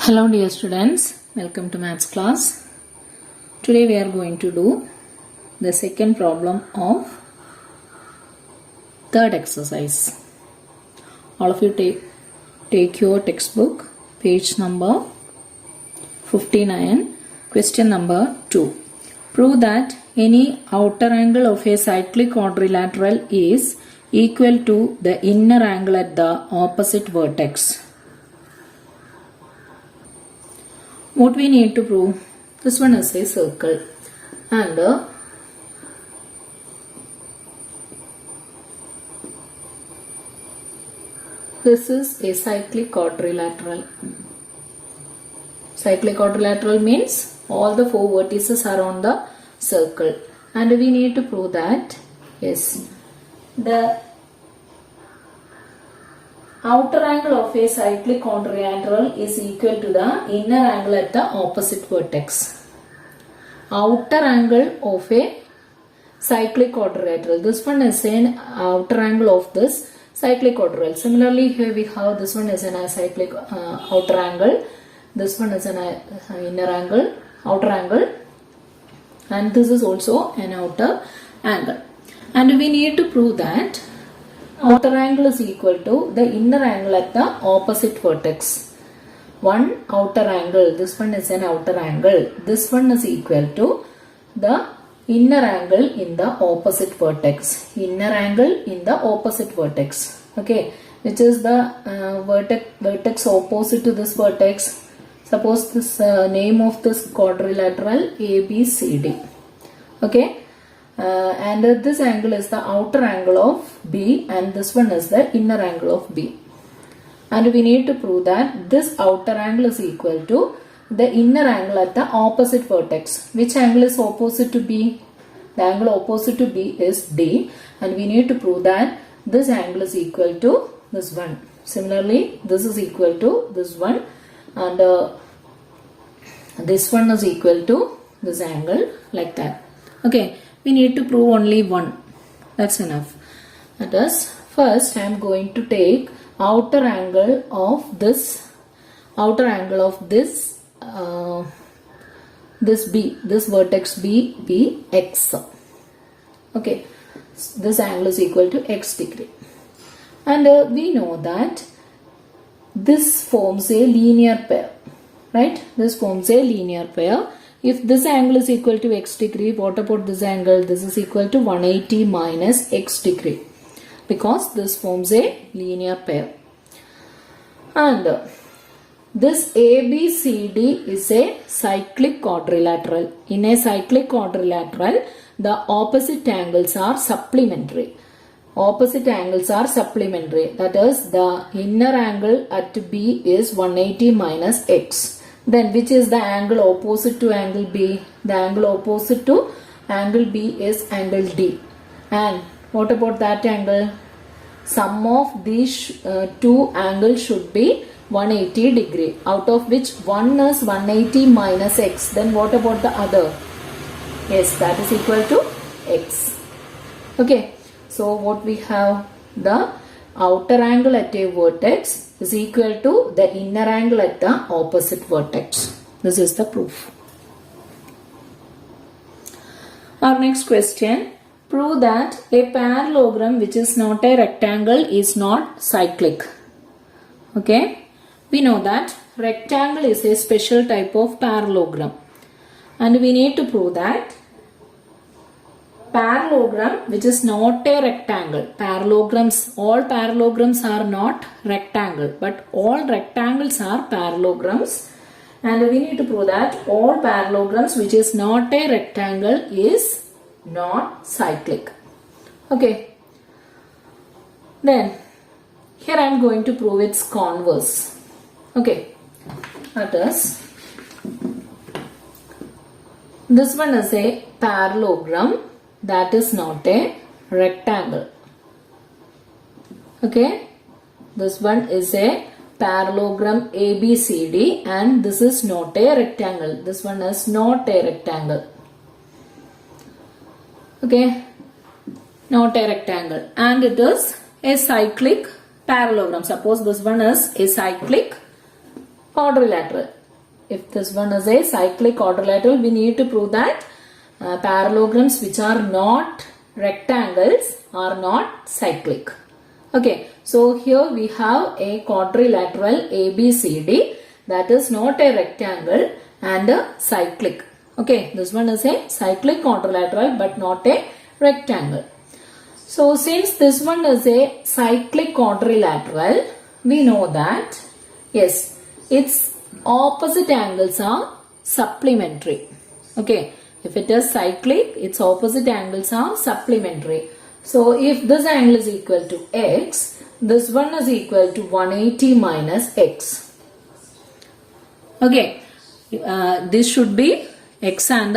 Hello dear students, welcome to maths class. Today we are going to do the second problem of third exercise. All of you take your textbook, page number 59, question number 2. Prove that any outer angle of a cyclic quadrilateral is equal to the inner angle at the opposite vertex. What we need to prove? This one is a circle and this is a cyclic quadrilateral. Cyclic quadrilateral means all the four vertices are on the circle, and we need to prove that yes, the outer angle of a cyclic quadrilateral is equal to the inner angle at the opposite vertex. Outer angle of a cyclic quadrilateral. This one is an outer angle of this cyclic quadrilateral. Similarly, here we have this one is an cyclic outer angle. This one is an inner angle, outer angle, and this is also an outer angle. And we need to prove that outer angle is equal to the inner angle at the opposite vertex. One outer angle, this one is an outer angle. This one is equal to the inner angle in the opposite vertex. Inner angle in the opposite vertex. Okay, which is the vertex opposite to this vertex. Suppose this name of this quadrilateral ABCD. Okay. And this angle is the outer angle of B and this one is the inner angle of B. And we need to prove that this outer angle is equal to the inner angle at the opposite vertex. Which angle is opposite to B? The angle opposite to B is D, and we need to prove that this angle is equal to this one. Similarly, this is equal to this one, and this one is equal to this angle, like that. Okay. We need to prove only one. That's enough. That is, first I am going to take outer angle of this this B, this vertex B X. Okay, this angle is equal to X degree, and we know that this forms a linear pair, right? This forms a linear pair. If this angle is equal to x degree, what about this angle? This is equal to 180 minus x degree, because this forms a linear pair. And this ABCD is a cyclic quadrilateral. In a cyclic quadrilateral, the opposite angles are supplementary. Opposite angles are supplementary. That is, the inner angle at B is 180 minus x. Then which is the angle opposite to angle B? The angle opposite to angle B is angle D. And what about that angle? Sum of these two angles should be 180 degree, out of which one is 180 minus x. Then what about the other? Yes, that is equal to x. Okay, so what we have? The outer angle at a vertex is equal to the inner angle at the opposite vertex. This is the proof. Our next question. Prove that a parallelogram which is not a rectangle is not cyclic. Okay. We know that rectangle is a special type of parallelogram. And we need to prove that parallelogram which is not a rectangle. All parallelograms are not rectangle, but all rectangles are parallelograms, and we need to prove that all parallelograms which is not a rectangle is not cyclic. Okay. Then here I am going to prove its converse. Okay. That is, this one is a parallelogram that is not a rectangle. Okay, this one is a parallelogram ABCD and this is not a rectangle. This one is not a rectangle. Okay, not a rectangle, and it is a cyclic parallelogram. Suppose this one is a cyclic quadrilateral. If this one is a cyclic quadrilateral, we need to prove that parallelograms which are not rectangles are not cyclic. Okay, so here we have a quadrilateral ABCD that is not a rectangle and a cyclic. Okay, this one is a cyclic quadrilateral but not a rectangle. So since this one is a cyclic quadrilateral, we know that yes, its opposite angles are supplementary. Okay, if it is cyclic, its opposite angles are supplementary. So if this angle is equal to x, this one is equal to 180 minus x. Okay, this should be x and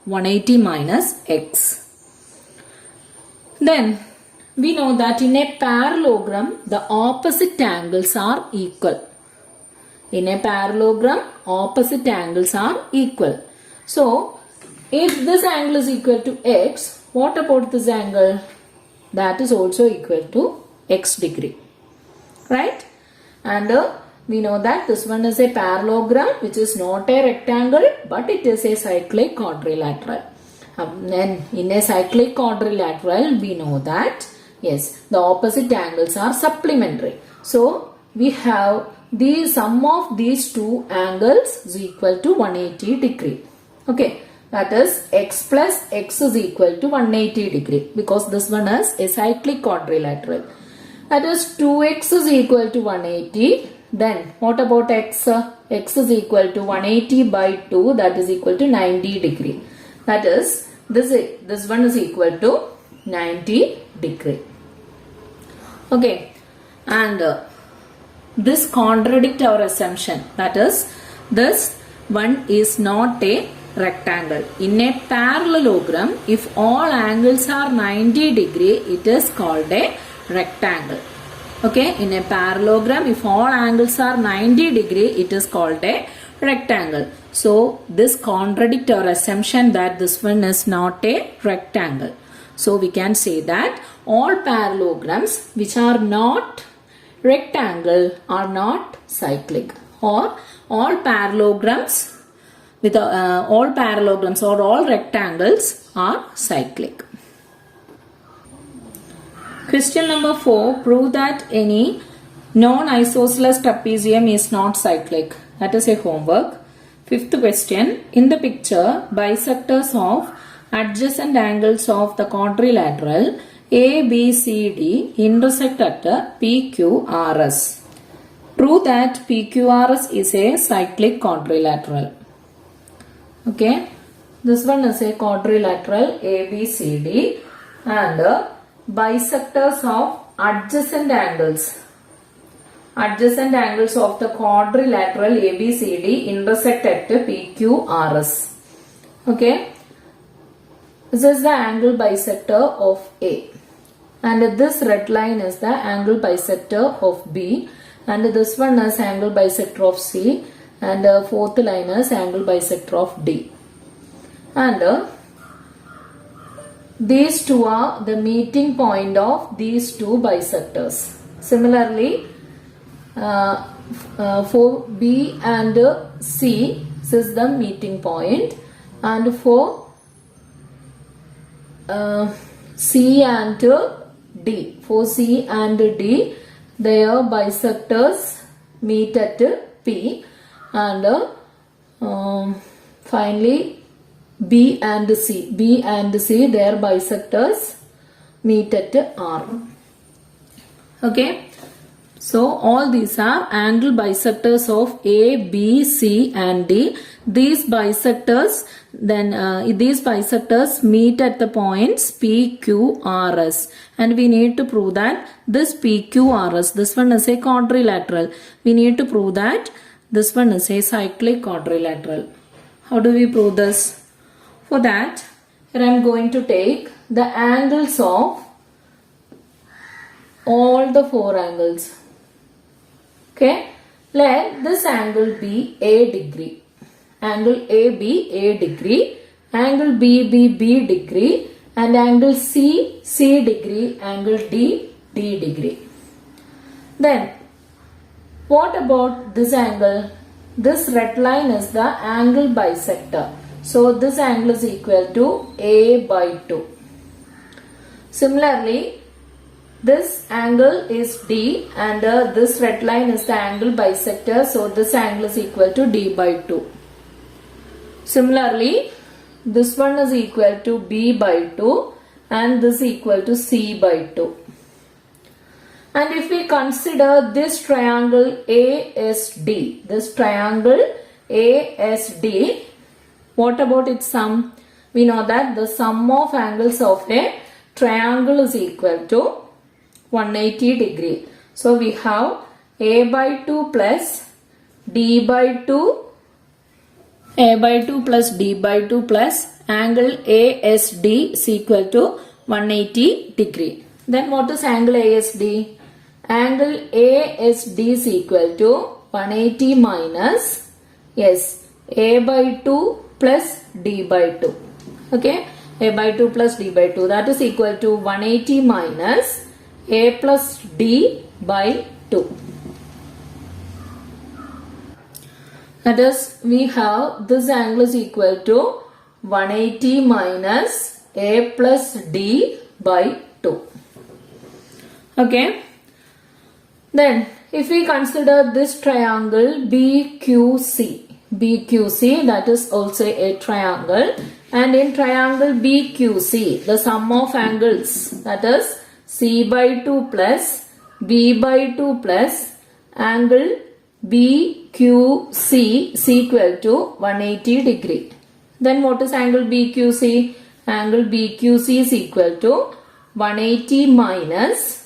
180 minus x. Then we know that in a parallelogram, the opposite angles are equal. In a parallelogram, opposite angles are equal. So, if this angle is equal to x, what about this angle? That is also equal to x degree. Right? And we know that this one is a parallelogram which is not a rectangle but it is a cyclic quadrilateral. Then in a cyclic quadrilateral, we know that yes, the opposite angles are supplementary. So, we have the sum of these two angles is equal to 180 degree. Okay, that is x plus x is equal to 180 degree because this one is a cyclic quadrilateral. That is 2x is equal to 180. Then what about x? X is equal to 180 by 2, that is equal to 90 degree. That is this one is equal to 90 degree. Okay, and this contradicts our assumption, that is this one is not a rectangle. In a parallelogram, if all angles are 90 degree, it is called a rectangle. Okay, in a parallelogram, if all angles are 90 degree, it is called a rectangle. So this contradicts our assumption that this one is not a rectangle. So we can say that all parallelograms which are not rectangle are not cyclic, or all parallelograms with all parallelograms or all rectangles are cyclic. Question number 4. Prove that any non-isosceles trapezium is not cyclic. That is a homework. Fifth question. In the picture, bisectors of adjacent angles of the quadrilateral ABCD intersect at PQRS. Prove that PQRS is a cyclic quadrilateral. Okay, this one is a quadrilateral ABCD and bisectors of adjacent angles. Adjacent angles of the quadrilateral ABCD intersect at PQRS. Okay, this is the angle bisector of A, and this red line is the angle bisector of B, and this one is angle bisector of C, and fourth line is angle bisector of D. And these two are the meeting point of these two bisectors. Similarly, for B and C, this is the meeting point, and for C and D, for C and D, their bisectors meet at P, and finally B and C, their bisectors meet at R. Okay, so all these are angle bisectors of A, B, C and D. These bisectors meet at the points P, Q, R, S, and we need to prove that this P, Q, R, S, this one is a quadrilateral. We need to prove that this one is a cyclic quadrilateral. How do we prove this? For that, here I am going to take the angles of all the four angles. Okay, let this angle be A degree, angle A be A degree, angle B be B degree, and angle C C degree, angle D D degree. Then what about this angle? this red line is the angle bisector. So this angle is equal to A by 2. Similarly, this angle is D and this red line is the angle bisector. So this angle is equal to D by 2. Similarly, this one is equal to B by 2 and this equal to C by 2. And if we consider this triangle ASD, this triangle ASD, what about its sum? We know that the sum of angles of a triangle is equal to 180 degree. So we have A by 2 plus D by 2, A by 2 plus D by 2 plus angle ASD is equal to 180 degree. Then what is angle ASD? Angle ASD is equal to 180 minus, yes, A by 2 plus D by 2. Okay, A by 2 plus D by 2, that is equal to 180 minus A plus D by 2. That is, we have this angle is equal to 180 minus A plus D by 2. Okay. Then, if we consider this triangle BQC, that is also a triangle, and in triangle BQC, the sum of angles, that is C by 2 plus B by 2 plus angle BQC is equal to 180 degree. Then what is angle BQC? Angle BQC is equal to 180 minus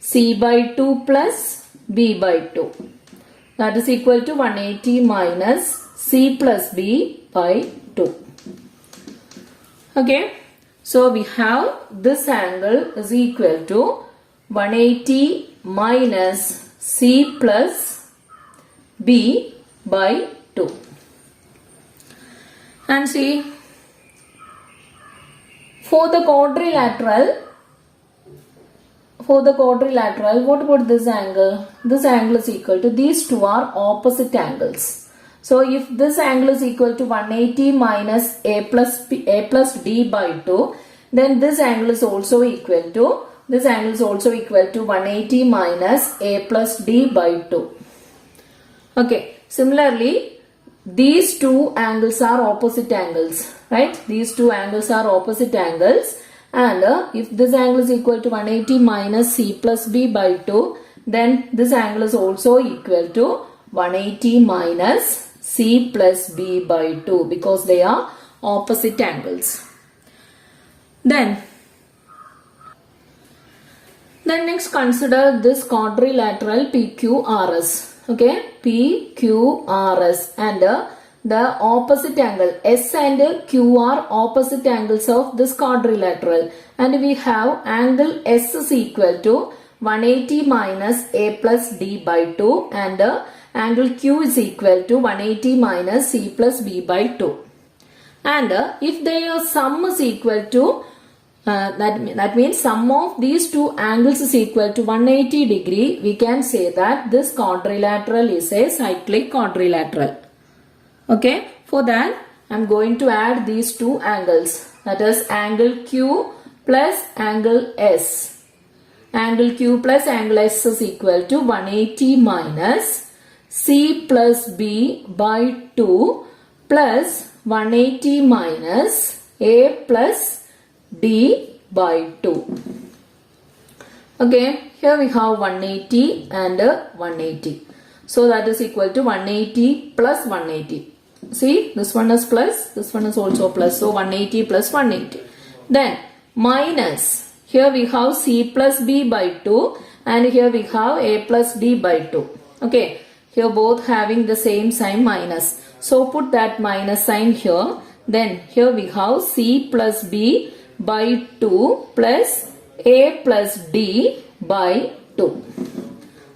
C by 2 plus B by 2. That is equal to 180 minus C plus B by 2. Okay. So we have this angle is equal to 180 minus C plus B by 2. And see, for the quadrilateral, what about this angle? This angle is equal to, these two are opposite angles. So if this angle is equal to 180 minus A plus D by 2, then this angle is also equal to 180 minus A plus D by 2. Okay. Similarly, these two angles are opposite angles, right? These two angles are opposite angles. And if this angle is equal to 180 minus C plus B by 2, then this angle is also equal to 180 minus C plus B by 2 because they are opposite angles. Then next consider this quadrilateral PQRS. Okay, PQRS, and the opposite angle S and Q are opposite angles of this quadrilateral, and we have angle S is equal to 180 minus A plus D by 2 and angle Q is equal to 180 minus C plus B by 2. And if their sum is equal to that means sum of these two angles is equal to 180 degree, we can say that this quadrilateral is a cyclic quadrilateral. Okay, for that I am going to add these two angles, that is angle Q plus angle S. Angle Q plus angle S is equal to 180 minus C plus B by 2 plus 180 minus A plus D by 2. Okay, here we have 180 and 180. So that is equal to 180 plus 180. See, this one is plus, this one is also plus. So 180 plus 180. Then minus, here we have C plus B by 2 and here we have A plus D by 2. Okay, here both having the same sign minus. So put that minus sign here. Then here we have C plus B by 2 plus A plus D by 2.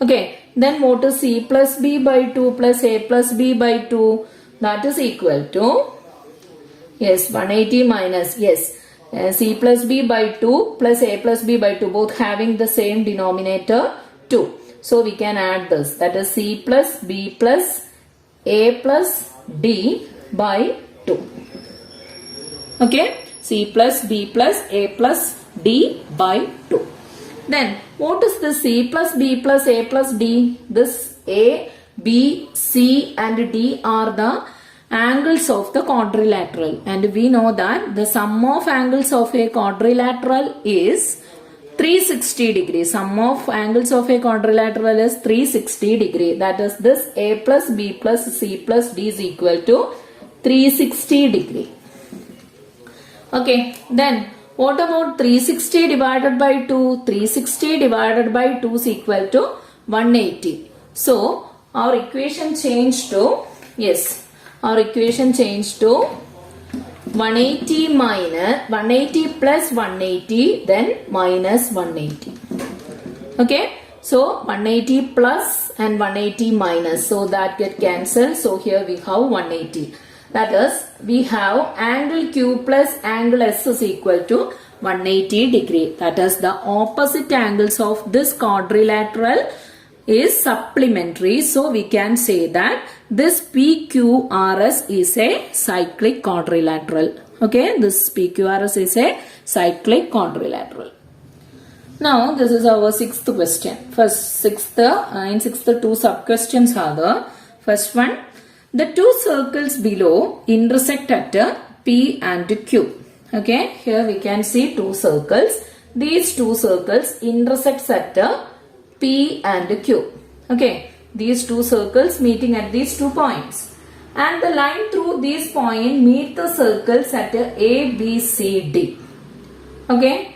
Okay, then what is C plus B by 2 plus A plus B by 2? That is equal to, yes, 180 minus, yes, C plus B by 2 plus A plus B by 2, both having the same denominator 2. So we can add this, that is C plus B plus A plus D by 2. Okay, C plus B plus A plus D by 2. Then what is this C plus B plus A plus D? This A, B, C and D are the angles of the quadrilateral, and we know that the sum of angles of a quadrilateral is 360 degree. Sum of angles of a quadrilateral is 360 degree. That is, this A plus B plus C plus D is equal to 360 degree. Okay, then what about 360 divided by 2? 360 divided by 2 is equal to 180. So our equation changed to, yes, our equation changed to 180 plus 180, then minus 180. Okay, so 180 plus and 180 minus, so that get cancelled. So here we have 180. That is, we have angle Q plus angle S is equal to 180 degree. That is, the opposite angles of this quadrilateral is supplementary. So we can say that this PQRS is a cyclic quadrilateral. Okay, this PQRS is a cyclic quadrilateral. Now this is our sixth question. In sixth two sub questions are there. First one, the two circles below intersect at P and Q. Okay, here we can see two circles. These two circles intersect at P and Q. Okay, these two circles meeting at these 2 points. And the line through these points meet the circles at A, B, C, D. Okay,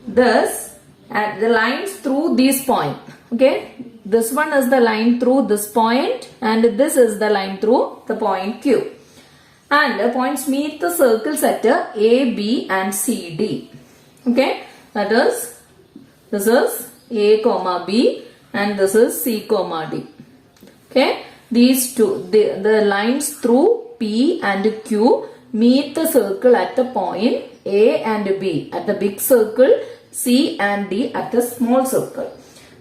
thus at the lines through this point. Okay, this one is the line through this point and this is the line through the point Q. And the points meet the circles at A, B and C, D. Okay, that is, this is A comma B and this is C comma D. Okay, these two, the lines through P and Q meet the circle at the point A and B at the big circle, C and D at the small circle.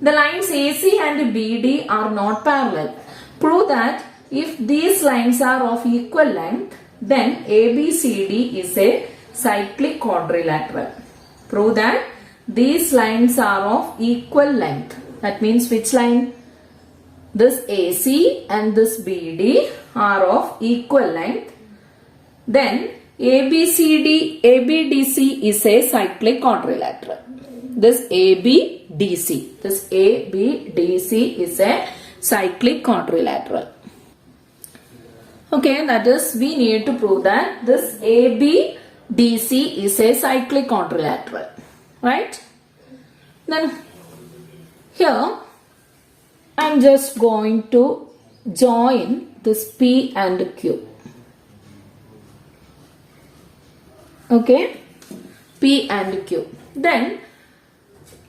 The lines AC and BD are not parallel. Prove that if these lines are of equal length, then ABCD is a cyclic quadrilateral. Prove that these lines are of equal length. That means which line? This AC and this BD are of equal length. Then ABDC is a cyclic quadrilateral. This ABDC is a cyclic quadrilateral. Okay, that is, we need to prove that this ABDC is a cyclic quadrilateral. Right? Then here I am just going to join this P and Q. Okay, P and Q. Then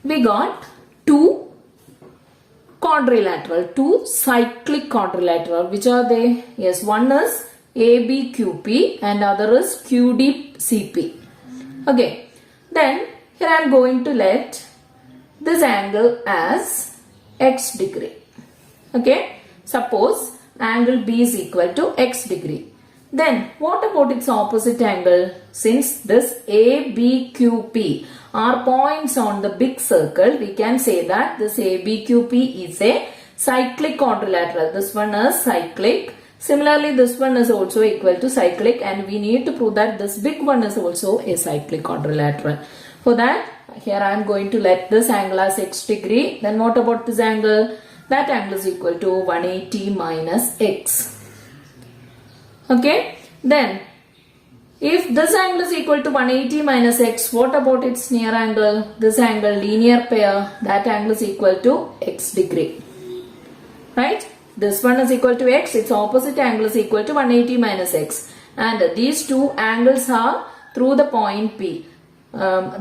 we got two quadrilateral, two cyclic quadrilateral. Which are they? Yes, one is ABQP and other is QDCP. Okay, then here I am going to let this angle as x degree. Okay, suppose angle B is equal to x degree. Then what about its opposite angle? Since this ABQP are points on the big circle, we can say that this ABQP is a cyclic quadrilateral. This one is cyclic. Similarly, this one is also equal to cyclic, and we need to prove that this big one is also a cyclic quadrilateral. For that, here I am going to let this angle as x degree. Then what about this angle? That angle is equal to 180 minus x. Okay, then if this angle is equal to 180 minus x, what about its near angle? This angle, linear pair, that angle is equal to x degree. Right? This one is equal to x, its opposite angle is equal to 180 minus x. And these two angles are through the point P.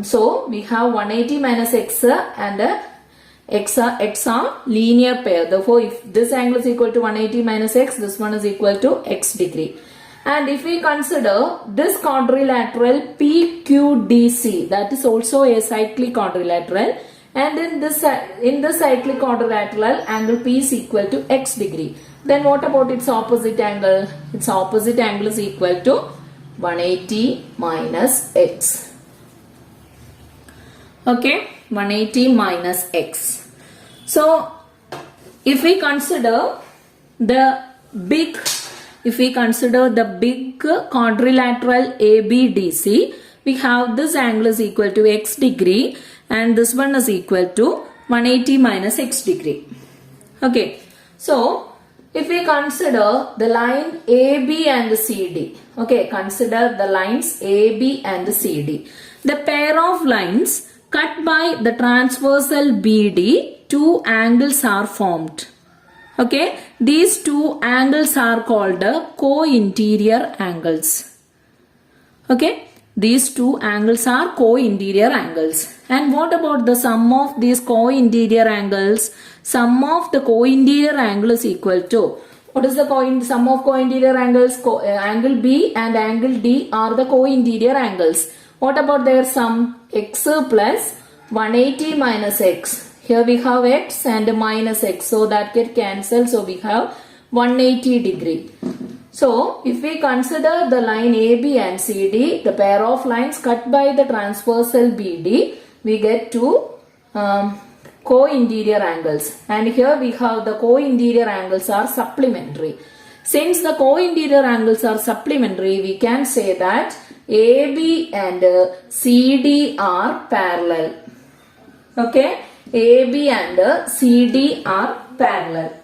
So we have 180 minus x and x are linear pair. Therefore, if this angle is equal to 180 minus x, this one is equal to x degree. And if we consider this quadrilateral PQDC, that is also a cyclic quadrilateral, and in this cyclic quadrilateral, angle P is equal to x degree. Then what about its opposite angle? Its opposite angle is equal to 180 minus x. Okay, 180 minus x. So, if we consider the big quadrilateral ABDC, we have this angle is equal to x degree and this one is equal to 180 minus x degree. Okay, so if we consider the line AB and CD, okay, consider the lines AB and CD. The pair of lines cut by the transversal BD, two angles are formed. Okay, these two angles are called co-interior angles. Okay, these two angles are co-interior angles. And what about the sum of these co-interior angles? Sum of the co-interior angle is equal to, what is the sum of co-interior angles? Angle B and angle D are the co-interior angles. What about their sum? X plus 180 minus x. Here we have x and minus x, so that get cancelled. So we have 180 degree. So if we consider the line AB and CD, the pair of lines cut by the transversal BD, we get two co-interior angles. And here we have the co-interior angles are supplementary. Since the co-interior angles are supplementary, we can say that AB and CD are parallel. Okay, AB and CD are parallel.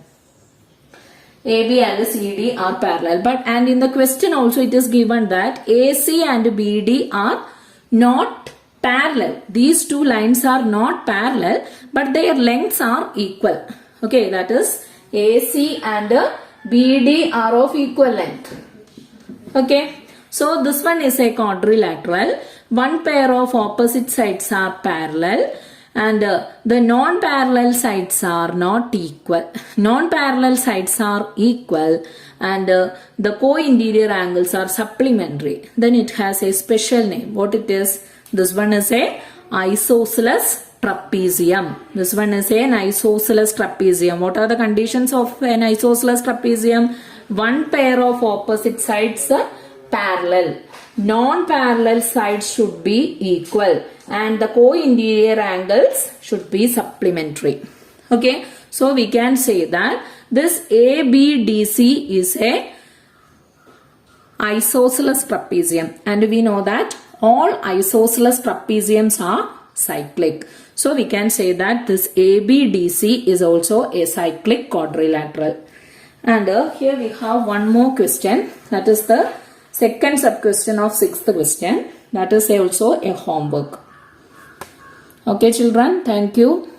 AB and CD are parallel. But and in the question also it is given that AC and BD are not parallel. These two lines are not parallel, but their lengths are equal. Okay, that is AC and BD are of equal length. Okay, so this one is a quadrilateral. One pair of opposite sides are parallel. And the non-parallel sides are not equal. Non-parallel sides are equal and the co-interior angles are supplementary. Then it has a special name. What it is? This one is a isosceles trapezium. This one is an isosceles trapezium. What are the conditions of an isosceles trapezium? One pair of opposite sides parallel. Non-parallel sides should be equal and the co-interior angles should be supplementary. Okay, so we can say that this ABDC is a isosceles trapezium, and we know that all isosceles trapeziums are cyclic. So we can say that this ABDC is also a cyclic quadrilateral. And here we have one more question, that is the second sub question of sixth question. That is also a homework. Okay children, thank you.